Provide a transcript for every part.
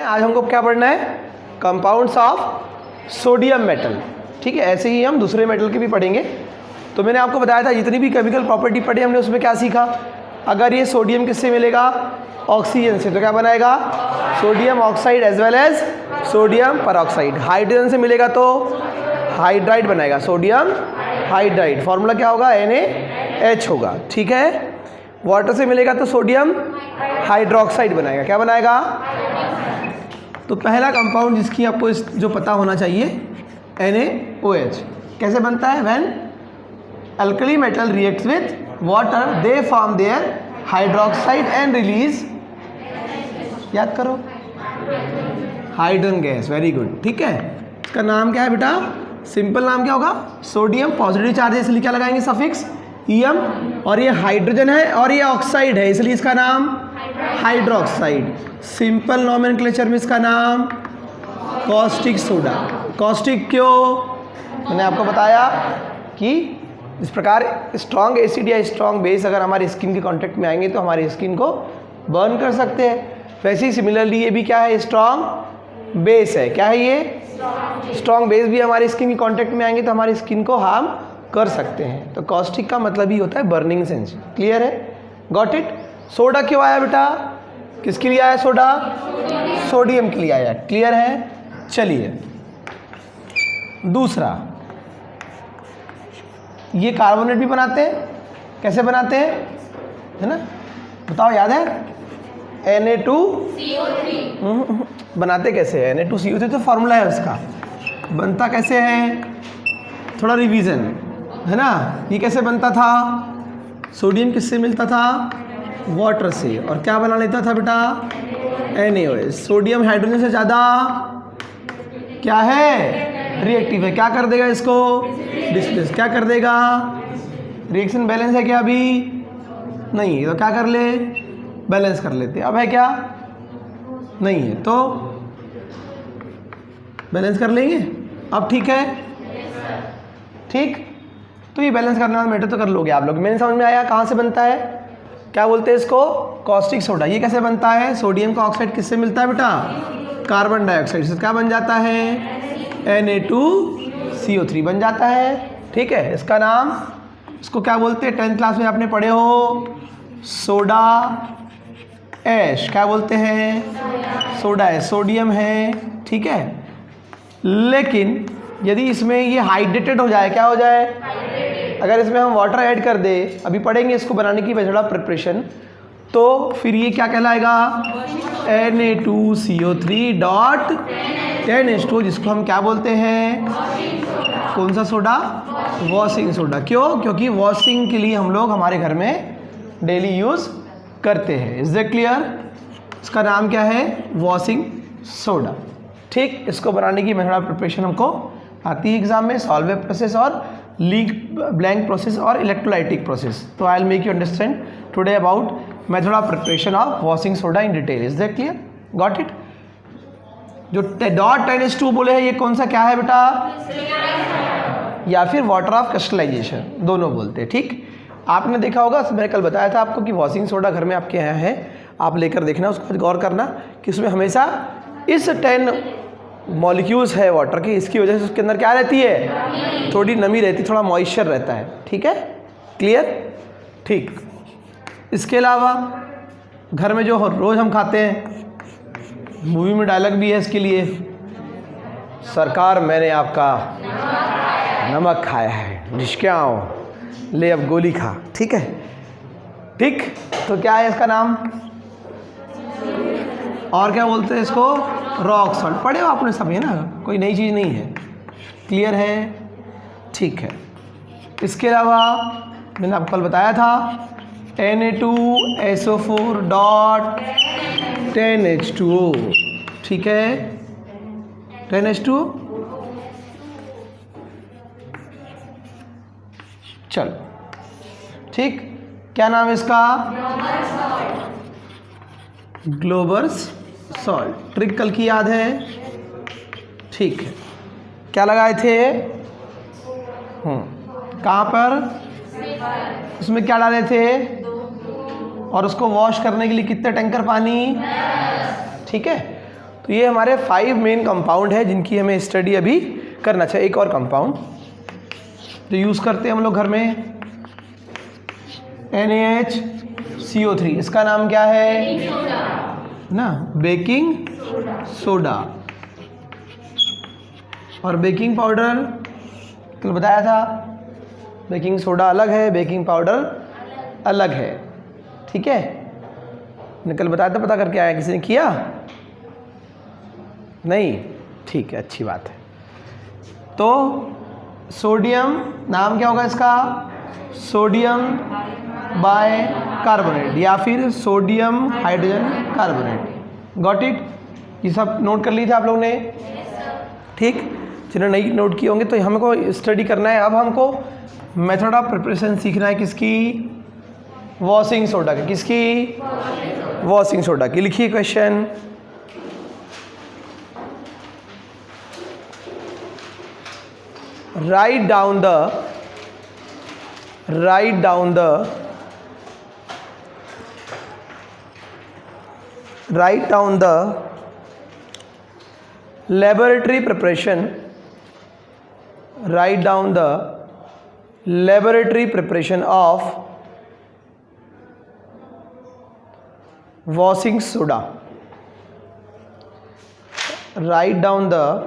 आज हमको क्या पढ़ना है? Compounds of sodium metal. ठीक है, ऐसे ही हम दूसरे मेटल के भी पढ़ेंगे। तो मैंने आपको बताया था जितनी भी केमिकल प्रॉपर्टी पढ़ी हमने उसमें क्या सीखा? अगर ये सोडियम किससे मिलेगा? ऑक्सीजन से, तो क्या बनाएगा? Sodium oxide as well as sodium peroxide. Hydrogen से मिलेगा तो हाइड्राइड बनाएगा, सोडियम हाइड्राइड। फॉर्मूला क्या होगा? NaH होगा। ठीक है, वाटर से मिलेगा तो सोडियम हाइड्रोक्साइड बनाएगा। क्या बनाएगा? तो पहला कंपाउंड जिसकी आपको जो पता होना चाहिए, NaOH। कैसे बनता है? When alkali metal reacts with water they form their hydroxide and release, याद करो, हाइड्रोजन गैस। Very good. ठीक है, इसका नाम क्या है बेटा? सिंपल नाम क्या होगा? सोडियम। पॉजिटिव चार्ज है इसलिए क्या लगाएंगे? Suffix EM। और ये हाइड्रोजन है और ये ऑक्साइड है इसलिए इसका नाम हाइड्रोक्साइड। सिंपल नॉमेनक्लेचर में इसका नाम कॉस्टिक सोडा। कॉस्टिक क्यों? मैंने आपको बताया कि इस प्रकार स्ट्रॉन्ग एसिड या स्ट्रॉन्ग बेस अगर हमारी स्किन के कांटेक्ट में आएंगे तो हमारी स्किन को बर्न कर सकते हैं। वैसे ही सिमिलरली ये भी क्या है? स्ट्रॉन्ग बेस है। क्या है ये? स्ट्रॉन्ग बेस भी हमारी स्किन के कांटेक्ट में आएंगे तो हमारी स्किन को हार्म कर सकते हैं। तो कॉस्टिक का मतलब ही होता है बर्निंग सेंस। क्लियर है? Got it? सोडा क्यों आया बेटा? किसके लिए आया सोडा? सोडियम के लिए आया। क्लियर है? चलिए दूसरा, ये कार्बोनेट भी बनाते हैं। कैसे बनाते हैं? है ना, बताओ, याद है? Na2CO3 बनाते कैसे हैं? Na2CO3 तो फॉर्मूला है उसका, बनता कैसे है? थोड़ा रिवीजन है ना। ये कैसे बनता था? सोडियम किससे मिलता था? वाटर से। और क्या बना लेता था बेटा? NaOH। सोडियम हाइड्रोजन से ज़्यादा क्या है? रिएक्टिव है। क्या कर देगा इसको? डिस्प्लेस। क्या कर देगा? रिएक्शन बैलेंस है क्या? अभी नहीं है तो क्या कर ले? बैलेंस कर लेते। अब है क्या? नहीं है तो बैलेंस कर लेंगे। अब ठीक है? ठीक, तो ये बैलेंस करने वाला मैटर तो कर लोगे आप लोग। मैंने समझ में आया कहाँ से बनता है? क्या बोलते हैं इसको? Caustic soda. ये कैसे बनता है? सोडियम का ऑक्साइड किससे मिलता है बेटा? कार्बन डाइऑक्साइड से। क्या बन जाता है? Na2CO3 बन जाता है। ठीक है, इसका नाम, इसको क्या बोलते हैं? 10th क्लास में आपने पढ़े हो, सोडा ऐश। क्या बोलते हैं? सोडा है, सोडियम है। ठीक है, लेकिन यदि इसमें ये हाइड्रेटेड हो जाए, क्या हो जाए? अगर इसमें हम वाटर ऐड कर दे, अभी पढ़ेंगे इसको बनाने की मेथड ऑफ प्रिपरेशन, तो फिर ये क्या कहलाएगा? Na2CO3 डॉट 10H2, जिसको हम क्या बोलते हैं? कौन सा सोडा? Washing soda. क्यों? क्योंकि वॉशिंग के लिए हम लोग हमारे घर में डेली यूज़ करते हैं। Is that clear? इसका नाम क्या है? Washing soda. ठीक, इसको बनाने की मेथड ऑफ प्रिपरेशन हमको आती है एग्जाम में, सॉल्व प्रोसेस और लीक ब्लैंक प्रोसेस और इलेक्ट्रोलाइटिक प्रोसेस। तो I will make you understand today about method of preparation of washing soda in detail. Is that clear? Got it? जो dot 10H2 बोले हैं, ये कौन सा क्या है बेटा? या फिर वाटर ऑफ क्रिस्टलाइजेशन, दोनों बोलते हैं। ठीक, आपने देखा होगा, मैंने कल बताया था आपको कि वॉशिंग सोडा घर में आपके यहाँ है, आप लेकर देखना, उसको गौर करना कि उसमें हमेशा इस 10 मॉलिक्यूल्स है वाटर के, इसकी वजह से उसके अंदर क्या रहती है? थोड़ी नमी रहती है, थोड़ा मॉइस्चर रहता है। ठीक है? क्लियर? ठीक, इसके अलावा घर में जो रोज़ हम खाते हैं, मूवी में डायलॉग भी है इसके लिए, सरकार मैंने आपका नमक खाया है, ढिशक्याओ ले अब गोली खा। ठीक है? ठीक, तो क्या है इसका नाम? और क्या बोलते हैं इसको? Rock salt. पढ़े हो आपने सब, है ना, कोई नई चीज़ नहीं है। क्लियर है? ठीक है, इसके अलावा मैंने आपको कल बताया था Na2SO4 डॉट 10H2O। ठीक है, 10H2O। चलो ठीक, क्या नाम है इसका? ग्लोबर्स सॉल्ट। ट्रिक कल की याद है? ठीक है, क्या लगाए थे? कहाँ पर? उसमें क्या डाले थे? और उसको वॉश करने के लिए कितने टैंकर पानी? ठीक है, तो ये हमारे 5 मेन कंपाउंड है जिनकी हमें स्टडी अभी करना चाहिए। एक और कंपाउंड जो यूज़ करते हैं हम लोग घर में, NaHCO3, इसका नाम क्या है ना, बेकिंग सोडा। और बेकिंग पाउडर कल बताया था, बेकिंग सोडा अलग है, बेकिंग पाउडर अलग है, ठीक है। मैंने कल बताया था, पता करके आया, किसी ने किया नहीं? ठीक है, अच्छी बात है। तो सोडियम नाम क्या होगा इसका, सोडियम बाय कार्बोनेट या फिर sodium hydrogen carbonate. Got it? ये सब नोट कर लिए थे आप लोगों ने? ठीक, जिन्होंने नहीं नोट किए होंगे तो हमको स्टडी करना है। अब हमको मेथड ऑफ प्रिपरेशन सीखना है किसकी, वॉशिंग सोडा की। किसकी? वॉशिंग सोडा की। लिखिए question, write down the laboratory preparation, write down the laboratory preparation of washing soda. Write down the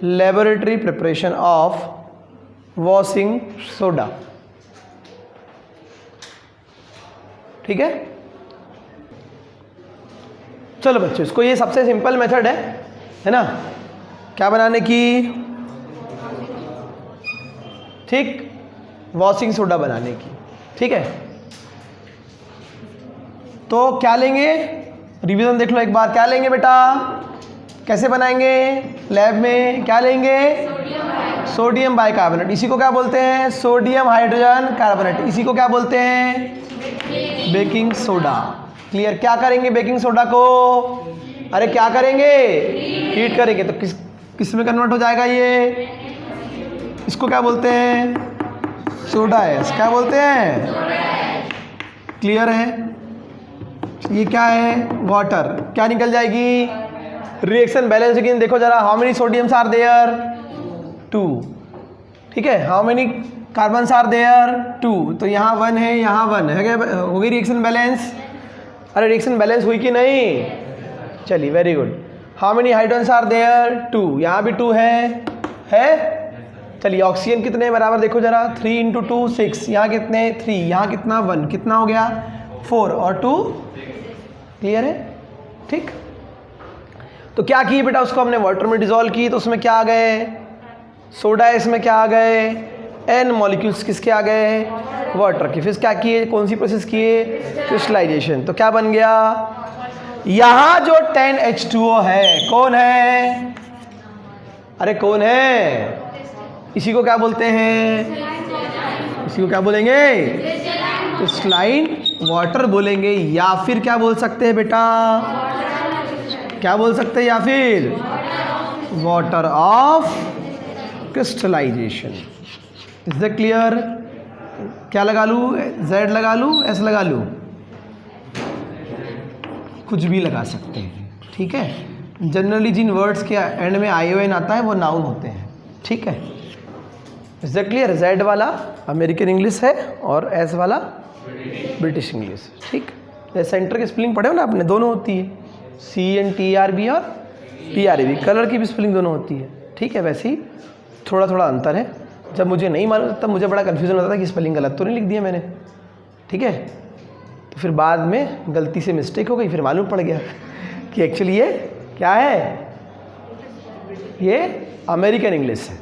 laboratory preparation of washing soda. ठीक है, चलो बच्चों, इसको ये सबसे सिंपल मेथड है ना, क्या बनाने की, ठीक, वॉशिंग सोडा बनाने की। ठीक है, तो क्या लेंगे, रिवीजन देख लो एक बार, क्या लेंगे बेटा, कैसे बनाएंगे लैब में, क्या लेंगे, सोडियम बाइकार्बोनेट, इसी को क्या बोलते हैं, सोडियम हाइड्रोजन कार्बोनेट, इसी को क्या बोलते हैं, बेकिंग सोडा। क्लियर? क्या करेंगे बेकिंग सोडा को, अरे क्या करेंगे, हीट करेंगे, तो किस में कन्वर्ट हो जाएगा ये, इसको क्या बोलते हैं, सोडा एस, क्या बोलते हैं, क्लियर है। ये क्या है, वाटर, क्या निकल जाएगी, रिएक्शन बैलेंस अगेन देखो जरा, how many sodiums are there, 2, ठीक है, how many carbons are there, 2, तो यहाँ 1 है, यहाँ 1 है, हो गई रिएक्शन बैलेंस। अरे रिएक्शन बैलेंस हुई कि नहीं, चलिए very good. How many hydrogens are there, 2, यहाँ भी 2 है। चलिए ऑक्सीजन कितने बराबर देखो जरा, 3 × 2 6, यहाँ कितने 3, यहाँ कितना 1, कितना हो गया 4 और 2, क्लियर है। ठीक, तो क्या किए बेटा, उसको हमने वाटर में डिजोल्व की, तो उसमें क्या आ गए, सोडा, इसमें क्या आ गए, N मॉलिक्यूल्स किसके आ गए, वाटर के। फिर क्या किए, कौन सी प्रोसेस किए, क्रिस्टलाइजेशन, तो क्या बन गया, यहाँ जो 10H2O है, कौन है, अरे कौन है, इसी को क्या बोलते हैं, इसी को क्या बोलेंगे, क्रिस्टलाइन वाटर बोलेंगे, या फिर क्या बोल सकते हैं बेटा, क्या बोल सकते हैं, या फिर water of crystallisation. Is that clear? क्या लगा लूँ, Z लगा लूँ, S लगा लूँ, कुछ भी लगा सकते हैं, ठीक है। जनरली जिन वर्ड्स के एंड में ION आता है वो नाउन होते हैं, ठीक है। Is that clear? Z वाला अमेरिकन इंग्लिश है और S वाला ब्रिटिश इंग्लिश, ठीक। जैसे सेंटर की स्पेलिंग पढ़े हो ना आपने, दोनों होती है, CNTRB और PRAB, कलर की भी स्पेलिंग दोनों होती है, ठीक है। वैसे ही थोड़ा थोड़ा अंतर है, जब मुझे नहीं मालूम तब मुझे बड़ा कन्फ्यूजन होता था कि स्पेलिंग गलत तो नहीं लिख दिया मैंने, ठीक है। तो फिर बाद में गलती से मिस्टेक हो गई, फिर मालूम पड़ गया कि एक्चुअली ये क्या है, ये अमेरिकन इंग्लिश है,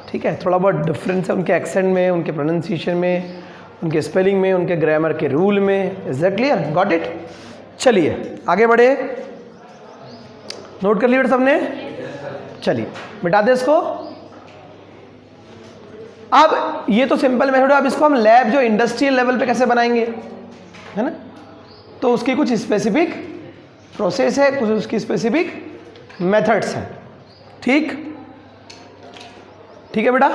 ठीक है। थोड़ा बहुत डिफरेंस है उनके एक्सेंट में, उनके प्रोनाउंसिएशन में, उनके स्पेलिंग में, उनके ग्रामर के रूल में। Is that clear? Got it? चलिए आगे बढ़े, नोट कर लिया सबने, चलिए मिटा दे इसको। अब ये तो सिंपल मेथड है, अब इसको हम लैब जो इंडस्ट्रियल लेवल पे कैसे बनाएंगे, है ना, तो उसकी कुछ स्पेसिफिक प्रोसेस है, कुछ उसकी स्पेसिफिक मेथड्स हैं, ठीक, ठीक है बेटा।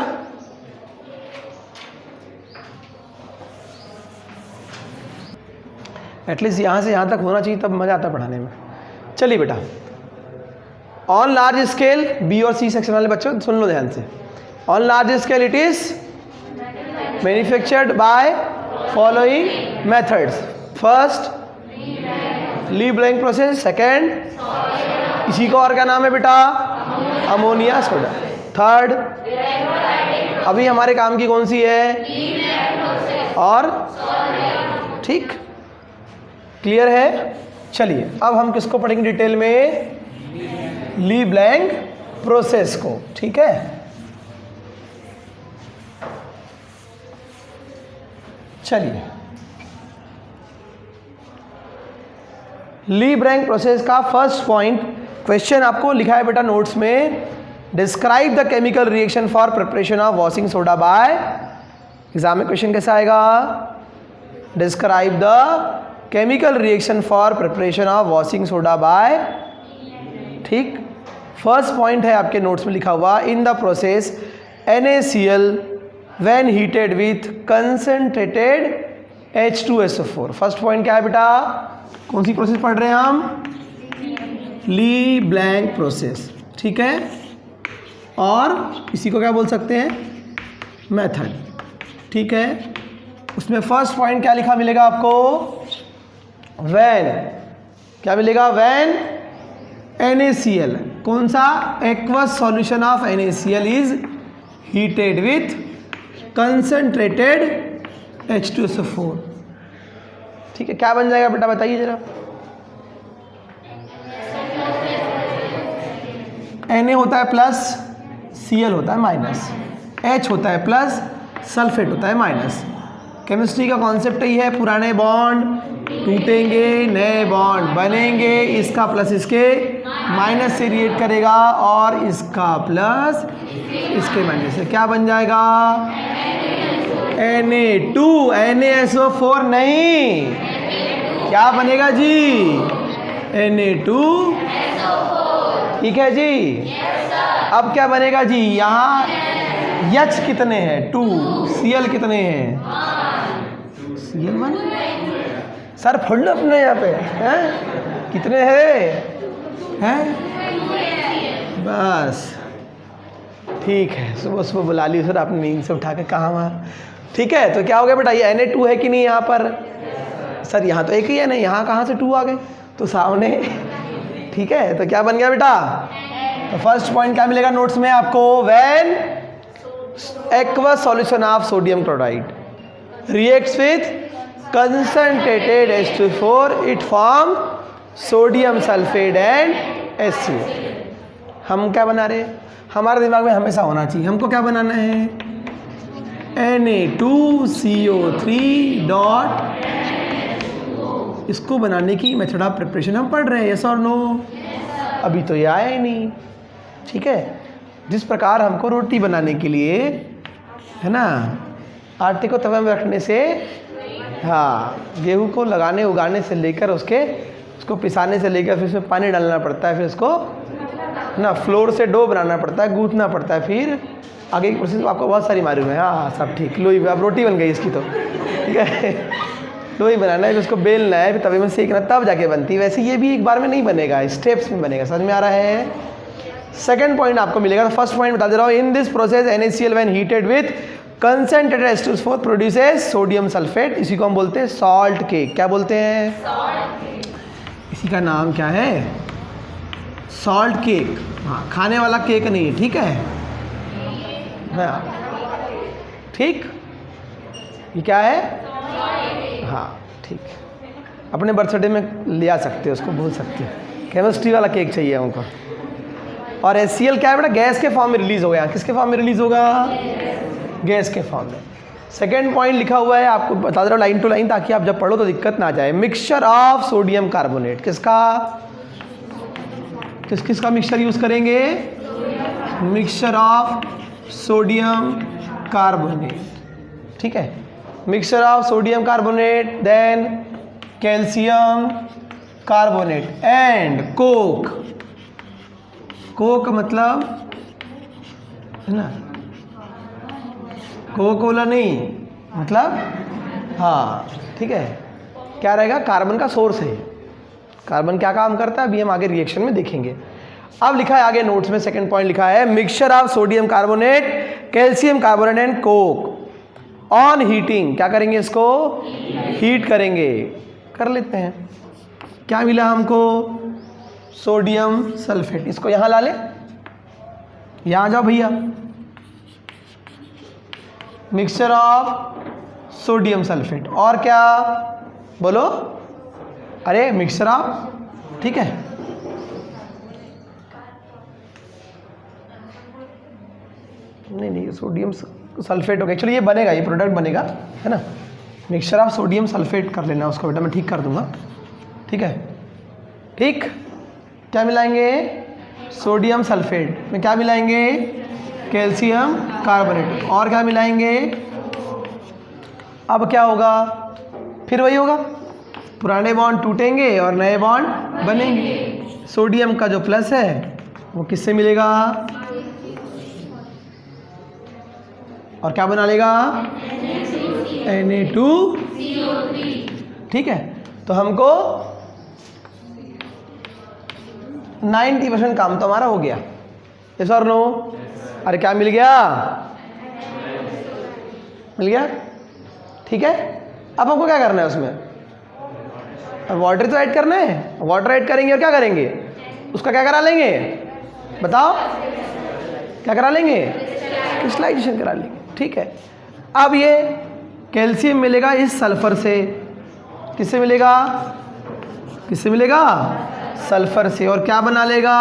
एटलीस्ट यहाँ से यहाँ तक होना चाहिए, तब मज़ा आता पढ़ाने में। चलिए बेटा, ऑन लार्ज स्केल, बी और सी सेक्शन वाले बच्चों सुन लो ध्यान से, on large scale it is manufactured by following methods. First Leblanc process, second इसी को और क्या नाम है बेटा, अमोनिया सोडा। थर्ड अभी हमारे काम की कौन सी है, और ठीक क्लियर है। चलिए अब हम किसको पढ़ेंगे डिटेल में, ली ब्लैंक प्रोसेस को, ठीक है। चलिए ली ब्लैंक प्रोसेस का फर्स्ट पॉइंट क्वेश्चन आपको लिखा है बेटा नोट्स में, describe the chemical reaction for preparation of washing soda by, exam में क्वेश्चन कैसा आएगा, describe the chemical reaction for preparation of washing soda by, ठीक। फर्स्ट पॉइंट है आपके नोट्स में लिखा हुआ, in the process NaCl when heated with concentrated H2SO4। First point क्या है बेटा, कौन सी प्रोसेस पढ़ रहे हैं हम, ली ब्लैंक प्रोसेस, ठीक है। और इसी को क्या बोल सकते हैं, मेथड, ठीक है। उसमें फर्स्ट पॉइंट क्या लिखा मिलेगा आपको, व्हेन, क्या मिलेगा, व्हेन NaCl, कौन सा, aqueous solution of NaCl is heated with concentrated H2SO4, ठीक है। क्या बन जाएगा बेटा बताइए जरा, Na होता है प्लस, Cl होता है माइनस, H होता है प्लस, सल्फेट होता है माइनस। केमिस्ट्री का कॉन्सेप्ट ही है, पुराने बॉन्ड टूटेंगे, नए बॉन्ड बनेंगे, इसका प्लस इसके माइनस से रिएक्ट करेगा और इसका प्लस इसके माइनस से क्या बन जाएगा, Na2, NaSO4 नहीं, क्या बनेगा जी, Na2, ठीक है जी। अब क्या बनेगा जी, यहाँ H कितने हैं, 2, Cl कितने हैं, Cl1, सर फुल अपने यहाँ पे हैं, कितने हैं, बस ठीक है। सुबह सुबह बुला ली सर आपने नींद से उठा के, कहाँ वहाँ, ठीक है। तो क्या हो गया बेटा, ये Na2 है कि नहीं यहाँ पर, सर यहाँ तो एक ही है ना, यहाँ कहाँ से 2 आ गए, तो सामने, ठीक है। तो क्या बन गया बेटा, तो फर्स्ट पॉइंट क्या मिलेगा नोट्स में आपको, when aqueous solution of sodium chloride reacts with concentrated H2SO4 it form sodium sulphate and HCl। हम क्या बना रहे हैं, हमारे दिमाग में हमेशा होना चाहिए, हमको क्या बनाना है, Na2CO3 डॉट, इसको बनाने की मेथड ऑफ प्रिपरेशन हम पढ़ रहे हैं, यस और नो, अभी तो ये आया ही नहीं, ठीक है। जिस प्रकार हमको रोटी बनाने के लिए, है ना, आटे को तवे में रखने से, हाँ, गेहूं को लगाने उगाने से लेकर उसको पिसाने से लेकर, फिर उसमें पानी डालना पड़ता है, फिर उसको ना फ्लोर से डो बनाना पड़ता है, गूंथना पड़ता है, फिर आगे की प्रोसेस आपको बहुत सारी मालूम है, हाँ सब ठीक। लोई, अब रोटी बन गई इसकी तो, ठीक है, लोई बनाना है, फिर उसको बेलना है, फिर तवे में सेकना, तब जाके बनती है। वैसे ये भी एक बार में नहीं बनेगा, स्टेप्स में बनेगा, समझ में आ रहा है। सेकंड पॉइंट आपको मिलेगा, तो फर्स्ट पॉइंट बता दे रहा हूँ, in this process NaCl when heated with concentrated H2SO4 produces sodium sulphate, इसी को हम बोलते हैं सॉल्ट केक। क्या बोलते हैं, इसी का नाम क्या है, सॉल्ट केक, हाँ, खाने वाला केक नहीं है, ठीक है, ठीक, ये क्या है, हाँ ठीक, अपने बर्थडे में ले आ सकते हो, उसको बोल सकते हो, केमिस्ट्री वाला केक चाहिए हमको। और HCl क्या है बेटा, गैस के फॉर्म में रिलीज होगा, किसके फॉर्म में रिलीज होगा, गैस के फॉर्म में। सेकेंड पॉइंट लिखा हुआ है, आपको बता दे रहा हूँ लाइन टू लाइन, ताकि आप जब पढ़ो तो दिक्कत ना जाए, मिक्सचर ऑफ सोडियम कार्बोनेट, किसका, किसका मिक्सचर यूज करेंगे, मिक्सचर ऑफ सोडियम कार्बोनेट, ठीक है, mixture of sodium carbonate, then calcium carbonate and coke. Coke मतलब, है ना, कोका कोला नहीं, मतलब, हाँ ठीक है, क्या रहेगा, कार्बन का सोर्स है। कार्बन क्या काम करता है अभी हम आगे रिएक्शन में देखेंगे। अब लिखा है आगे नोट्स में, सेकंड पॉइंट लिखा है mixture of sodium carbonate, calcium carbonate and Coke on heating. क्या करेंगे इसको? हीट करेंगे। कर लेते हैं। क्या मिला हमको? Sodium sulphate. इसको यहां ला ले, यहां जाओ भैया। मिक्सचर ऑफ सोडियम सल्फेट और क्या बोलो? अरे मिक्सचर ऑफ, ठीक है, नहीं सोडियम सल्फेट हो गया। चलिए ये बनेगा, ये प्रोडक्ट बनेगा, है ना। मिक्सचर ऑफ सोडियम सल्फेट कर लेना उसको बेटा, मैं ठीक कर दूंगा, ठीक है। ठीक, क्या मिलाएंगे? सोडियम सल्फेट में क्या मिलाएंगे? Calcium carbonate. और क्या मिलाएंगे? अब क्या होगा? फिर वही होगा, पुराने बॉन्ड टूटेंगे और नए बॉन्ड बनेंगे। सोडियम का जो प्लस है वो किससे मिलेगा और क्या बना लेगा? Na2CO3। ठीक है, तो हमको 90% काम तो हमारा हो गया। यस और नो? अरे क्या मिल गया? मिल गया, ठीक है। अब हमको क्या करना है उसमें? वाटर तो ऐड करना है, वाटर ऐड करेंगे और क्या करेंगे? उसका क्या करा लेंगे? बताओ, क्या करा लेंगे? क्रिस्टलाइजेशन करा लेंगे, ठीक है। अब ये कैल्शियम मिलेगा इस सल्फर से, किससे मिलेगा? किससे मिलेगा? सल्फर से। और क्या बना लेगा?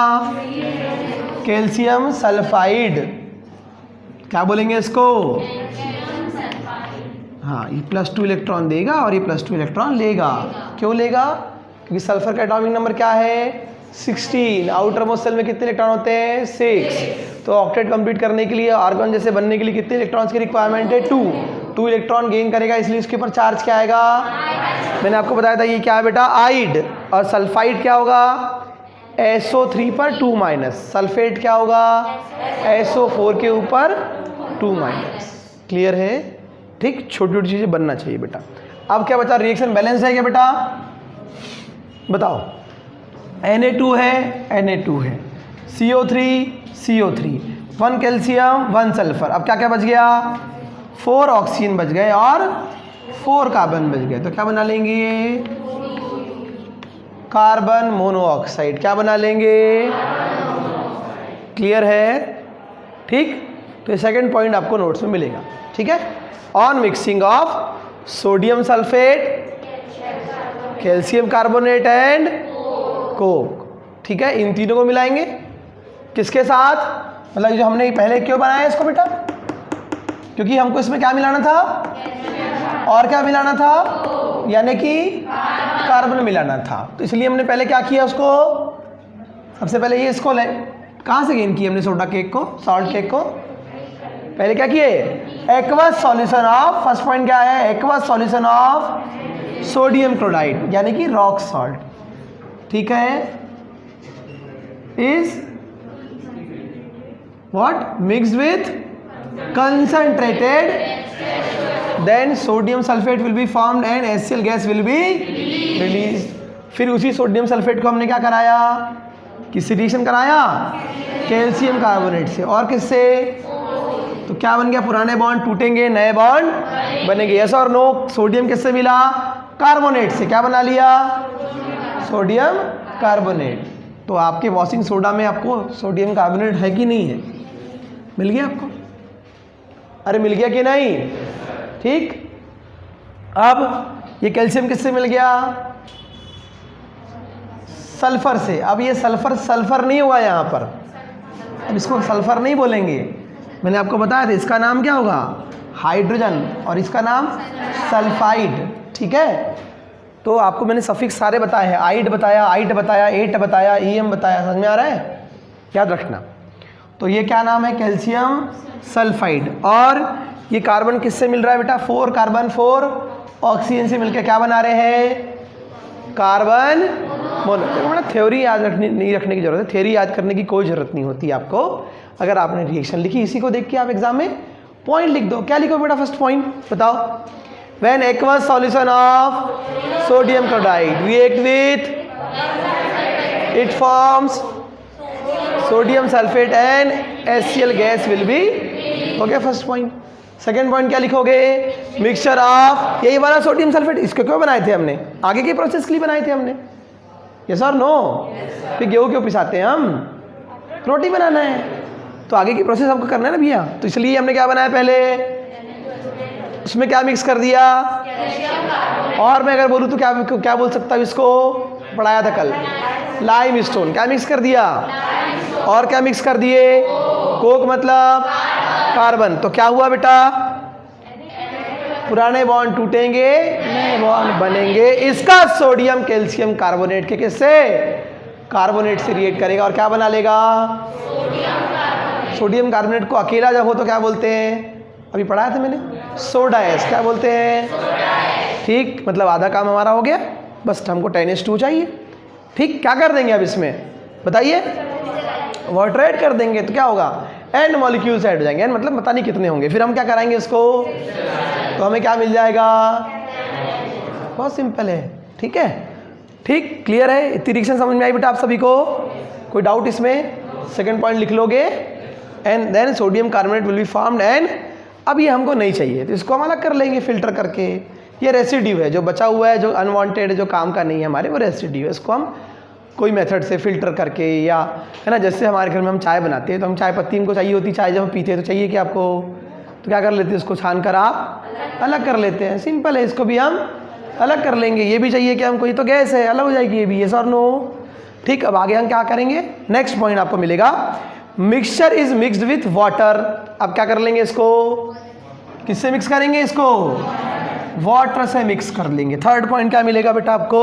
Calcium sulphide. क्या बोलेंगे इसको? हाँ, ये +2 इलेक्ट्रॉन देगा और ये +2 इलेक्ट्रॉन लेगा। क्यों लेगा? क्योंकि सल्फर का एटॉमिक नंबर क्या है? 16। आउटर मोस्ट शेल में कितने इलेक्ट्रॉन होते हैं? 6। तो ऑक्टेट कंप्लीट करने के लिए, आर्गन जैसे बनने के लिए कितने इलेक्ट्रॉन्स की रिक्वायरमेंट है? 2 इलेक्ट्रॉन गेन करेगा, इसलिए इसके ऊपर चार्ज क्या आएगा? मैंने आपको बताया था ये क्या है बेटा? आइड। और सल्फाइड क्या होगा? SO3 पर 2-। सल्फेट क्या होगा? SO4 के ऊपर 2-। क्लियर है? ठीक, छोटी छोटी चीज़ें बनना चाहिए बेटा। अब क्या बचा? रिएक्शन बैलेंस है क्या बेटा? बताओ। Na2 है, Na2 है, CO3 CO3, 1 कैल्शियम 1 सल्फर। अब क्या क्या बच गया? 4 ऑक्सीजन बच गए और 4 कार्बन बच गए। तो क्या बना लेंगे? Carbon monoxide. क्या बना लेंगे? क्लियर है? ठीक, तो ये सेकंड पॉइंट आपको नोट्स में मिलेगा, ठीक है। On mixing of sodium sulphate, calcium carbonate and Coke, ठीक है। इन तीनों को मिलाएंगे किसके साथ? मतलब जो हमने पहले क्यों बनाया इसको बेटा? क्योंकि हमको इसमें क्या मिलाना था और क्या मिलाना था, यानी कि कार्बन मिलाना था। तो इसलिए हमने पहले क्या किया उसको? सबसे पहले ये इसको कहाँ से गेन किया हमने सोडा केक को, सॉल्ट केक को? पहले क्या किए? Aqueous solution of, first point क्या है? Aqueous solution of sodium chloride यानी कि रॉक सॉल्ट, ठीक है, is what? Mixed with concentrated, then sodium sulfate will be formed and HCl gas will be released। फिर उसी सोडियम सल्फेट को हमने क्या कराया? किससे रिएक्शन कराया? कैल्शियम कार्बोनेट से। और किससे? तो क्या बन गया? पुराने बॉन्ड टूटेंगे, नए बॉन्ड बनेंगे। यस और नो? सोडियम किससे मिला? कार्बोनेट से। क्या बना लिया? Sodium carbonate. तो आपके वॉशिंग सोडा में आपको सोडियम कार्बोनेट है कि नहीं है? मिल गया आपको? अरे मिल गया कि नहीं? ठीक। अब ये कैल्शियम किससे मिल गया? सल्फर से। अब ये सल्फर नहीं हुआ यहाँ पर, अब इसको सल्फर नहीं बोलेंगे। मैंने आपको बताया था इसका नाम क्या होगा? हाइड्रोजन, और इसका नाम सल्फाइड, ठीक है। तो आपको मैंने सफिक्स सारे बताए हैं, आइड बताया, आइट बताया, एट बताया, ईएम बताया, समझ में आ रहा है? याद रखना। तो ये क्या नाम है? Calcium sulphide. और ये कार्बन किससे मिल रहा है बेटा? 4 कार्बन 4 ऑक्सीजन से मिलकर क्या बना रहे हैं? Carbon mono. देखो बेटा, थ्योरी याद नहीं रखने की जरूरत है, थ्योरी याद करने की कोई ज़रूरत नहीं होती आपको। अगर आपने रिएक्शन लिखी, इसी को देख के आप एग्जाम में पॉइंट लिख दो। क्या लिखो बेटा? फर्स्ट पॉइंट बताओ। When aqueous solution of sodium chloride react with, it forms sodium sulphate and HCl gas will be, हो गया फर्स्ट पॉइंट। सेकेंड पॉइंट क्या लिखोगे? मिक्सचर ऑफ, यही वाला सोडियम सल्फेट, इसको क्यों बनाए थे हमने? आगे की प्रोसेस के लिए बनाए थे हमने, यस और नो? फिर गेहूँ क्यों पिसाते हैं हम? रोटी बनाना है, तो आगे की प्रोसेस हमको करना है ना भैया, तो इसलिए हमने क्या बनाया पहले, उसमें क्या मिक्स कर दिया, और मैं अगर बोलूँ तो क्या बोल सकता हूँ इसको, पढ़ाया था कल, लाइम स्टोन। क्या मिक्स कर दिया, और क्या मिक्स कर दिए, कोक मतलब कार्बन। तो क्या हुआ बेटा, पुराने बॉन्ड टूटेंगे, नए बॉन्ड बनेंगे। इसका सोडियम कैल्शियम कार्बोनेट के किससे, कार्बोनेट से रिएक्ट करेगा और क्या बना लेगा, सोडियम कार्बोनेट को अकेला जब हो तो क्या बोलते हैं, अभी पढ़ाया था मैंने, सोडा एस। क्या बोलते हैं, ठीक, मतलब आधा काम हमारा हो गया, बस हमको 10H2 चाहिए। ठीक, क्या कर देंगे अब इसमें बताइए, वाटर ऐड कर देंगे, तो क्या होगा, एंड मॉलिक्यूल्स ऐड हो जाएंगे, एंड मतलब पता नहीं कितने होंगे। फिर हम क्या कराएंगे इसको, तो हमें क्या मिल जाएगा, बहुत सिंपल है। ठीक है, ठीक, क्लियर है, इतनी रिएक्शन समझ में आई बेटा आप सभी को? कोई डाउट इसमें? सेकंड पॉइंट लिख लोगे, and then sodium carbonate will be formed, and अब ये हमको नहीं चाहिए तो इसको हम अलग कर लेंगे फिल्टर करके। ये रेसिड्यू है जो बचा हुआ है, जो अनवांटेड है, जो काम का नहीं है हमारे, वो रेसिड्यू है। इसको हम कोई मेथड से फिल्टर करके, या है ना, जैसे हमारे घर में हम चाय बनाते हैं तो हम चाय पत्ती हमको चाहिए होती, चाय जब हम पीते हैं तो चाहिए कि आपको, तो क्या कर लेते हैं, इसको छान कर आप अलग कर लेते हैं। सिंपल है, इसको भी हम अलग कर लेंगे। ये भी चाहिए कि हमको, ये तो गैस है, अलग हो जाएगी ये भी, यस और नो? ठीक, अब आगे हम क्या करेंगे, नेक्स्ट पॉइंट आपको मिलेगा, mixture is mixed with water. अब क्या कर लेंगे इसको, किससे मिक्स करेंगे इसको, वाटर से मिक्स कर लेंगे। थर्ड पॉइंट क्या मिलेगा बेटा आपको,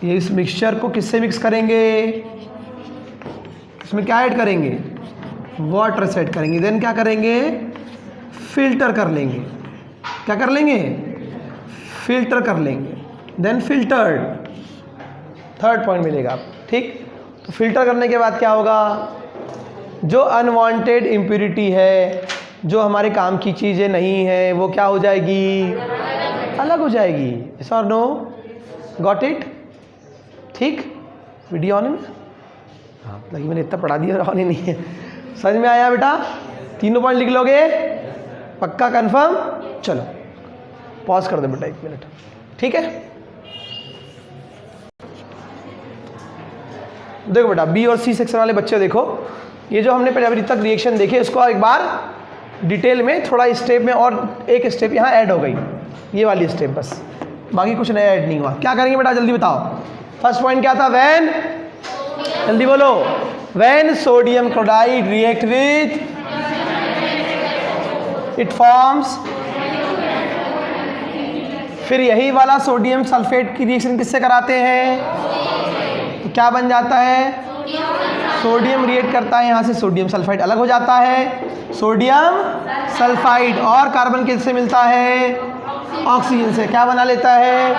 ये इस मिक्सचर को किससे मिक्स करेंगे, इसमें क्या ऐड करेंगे, वाटर से ऐड करेंगे। देन क्या करेंगे, फिल्टर कर लेंगे। क्या कर लेंगे, फिल्टर कर लेंगे, देन फिल्टर्ड। थर्ड पॉइंट मिलेगा आपको। ठीक, तो फिल्टर करने के बाद क्या होगा, जो अनवांटेड इम्प्यूरिटी है, जो हमारे काम की चीज़ें नहीं है, वो क्या हो जाएगी, अलग हो जाएगी। यस और नो? Got it? ठीक, वीडियो ऑन है ना? हाँ, लगी मैंने इतना पढ़ा दिया, ऑन ही नहीं है। समझ में आया बेटा? तीनों पॉइंट लिख लोगे, पक्का कंफर्म? चलो पॉज कर दो बेटा 1 मिनट। ठीक है, देखो बेटा, बी और सी सेक्शन वाले बच्चे देखो, ये जो हमने अभी तक रिएक्शन देखे, इसको एक बार डिटेल में थोड़ा स्टेप में, और एक स्टेप यहाँ ऐड हो गई, ये वाली स्टेप बस, बाकी कुछ नया ऐड नहीं हुआ। क्या करेंगे बेटा, जल्दी बताओ। फर्स्ट पॉइंट क्या था, व्हेन, जल्दी बोलो, when sodium chloride react with it forms, फिर यही वाला सोडियम सल्फेट की रिएक्शन किससे कराते हैं, तो क्या बन जाता है, सोडियम रिएक्ट करता है, यहाँ से सोडियम सल्फाइड अलग हो जाता है, सोडियम सल्फाइड, और कार्बन किससे मिलता है, ऑक्सीजन से। क्या बना लेता है,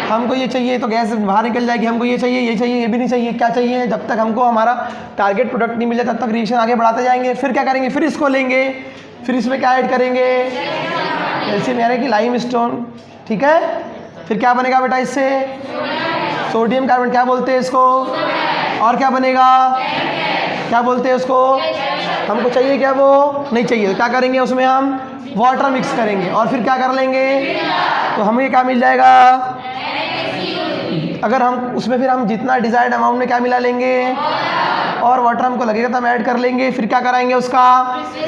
हमको ये चाहिए तो गैस बाहर निकल जाएगी, हमको ये चाहिए, ये चाहिए, ये भी नहीं चाहिए। क्या चाहिए, जब तक हमको हमारा टारगेट प्रोडक्ट नहीं मिले तब तक रिएक्शन आगे बढ़ाते जाएंगे। फिर क्या करेंगे, फिर इसको लेंगे, फिर इसमें क्या ऐड करेंगे, कैल्शियम यानी कि लाइम स्टोन। ठीक है, फिर क्या बनेगा बेटा इससे, सोडियम कार्बन, क्या बोलते हैं इसको, और क्या बनेगा, क्या बोलते हैं उसको, हमको चाहिए क्या, वो नहीं चाहिए, तो क्या करेंगे, उसमें हम वाटर मिक्स करेंगे, और फिर क्या कर लेंगे, तो हमें क्या मिल जाएगा, अगर हम उसमें फिर हम जितना डिजायर्ड अमाउंट में क्या मिला लेंगे, और वाटर हमको लगेगा तो हम ऐड कर लेंगे। फिर क्या कराएंगे उसका,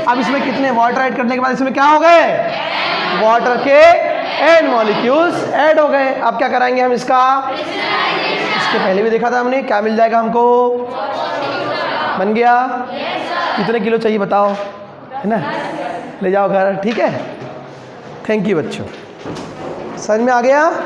अब इसमें कितने वाटर ऐड करने के बाद इसमें क्या हो गए, वाटर के एंड मॉलिक्यूल्स ऐड हो गए। अब क्या कराएंगे हम इसका, इसके पहले भी देखा था हमने, क्या मिल जाएगा हमको, बन गया। कितने किलो चाहिए बताओ, है ना, ले जाओ घर। ठीक है, थैंक यू बच्चों, समझ में आ गया।